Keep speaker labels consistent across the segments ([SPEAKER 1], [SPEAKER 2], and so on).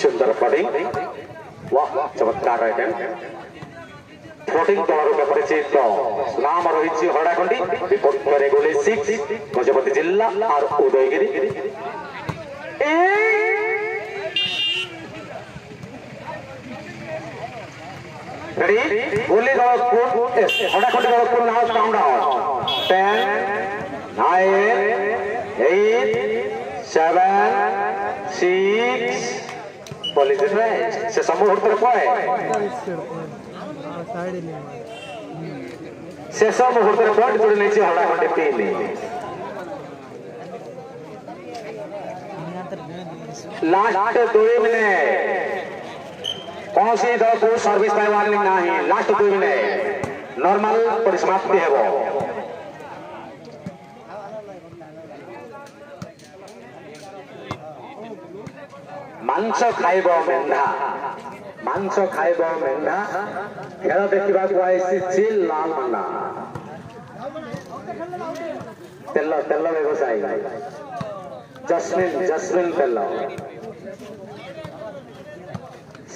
[SPEAKER 1] सुंदर फ्लोटिंग वाह चमत्कार आइटम फ्लोटिंग दल परिचित नाम रही हरडाखंडी विपक्ष गोली 6 गजपति जिला और उदयगिरी गोली दल हरडाखंडी दल को नाउ काउंट डाउन 10 9 8 7 6 पुलिस से मुहूर्त शेष मुहूर्त पॉइंट जोड़ी नहीं हरडाखंडी 3 लास्ट 2 मिनट कौन सी दल को सर्विस वार्निंग नहीं लास्ट 2 मिनट नॉर्मल परिसमाप्ति है मांस खाइब मेंढा खेल देखा लाल मना तेल तेल व्यवसायी जस्मिन तेल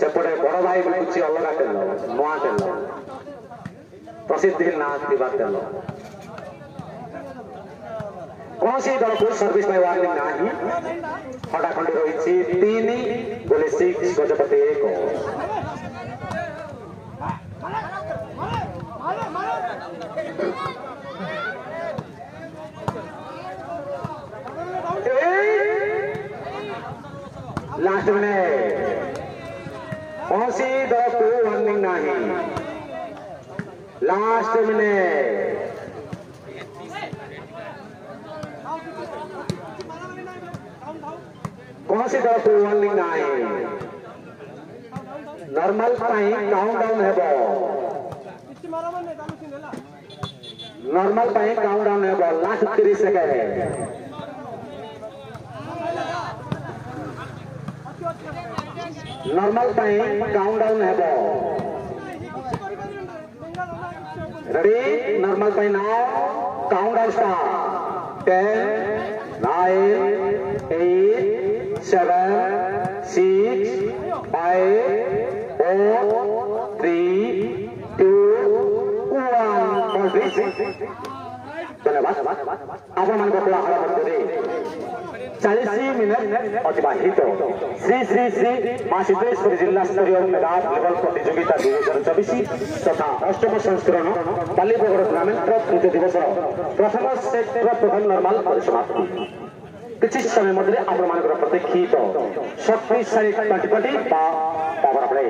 [SPEAKER 1] सेपटे बड़ भाई बिकुची अलग तेल नुआ तेल प्रसिद्धि ना तेल कौन सी दल को सर्विस वार्निंग नहीं हरडाखंडी रही 3 गोली 6 गजपति 1 लास्ट में कौन सी दल को वार्निंग नहीं लास्ट में कौन सी दल को वार्निंग नहीं नॉर्मल काउंटडाउन है नॉर्मल काउंटडाउन है लास्ट 30 सेकेंड नॉर्मल काउंटडाउन है ready normal now countdown start 10 9 8 7 6 5 4 3 2 1 धन्यवाद आपण मान कोलाहल करते 40 मिनट अतिबाहित श्री श्री श्री मां सिद्धेश्वरी जिला स्तरीय मेधाव लेवल प्रतियोगिता 2024 तथा अष्टम संस्करण बालीपगड़ ग्रामीण तृतीय दिवस प्रथम सेक्टर प्रथम नॉर्मल परिसमाप्ति किसी समय मध्य आपण मान प्रतीक्षित शक्तिशाली 2020 पावर प्ले।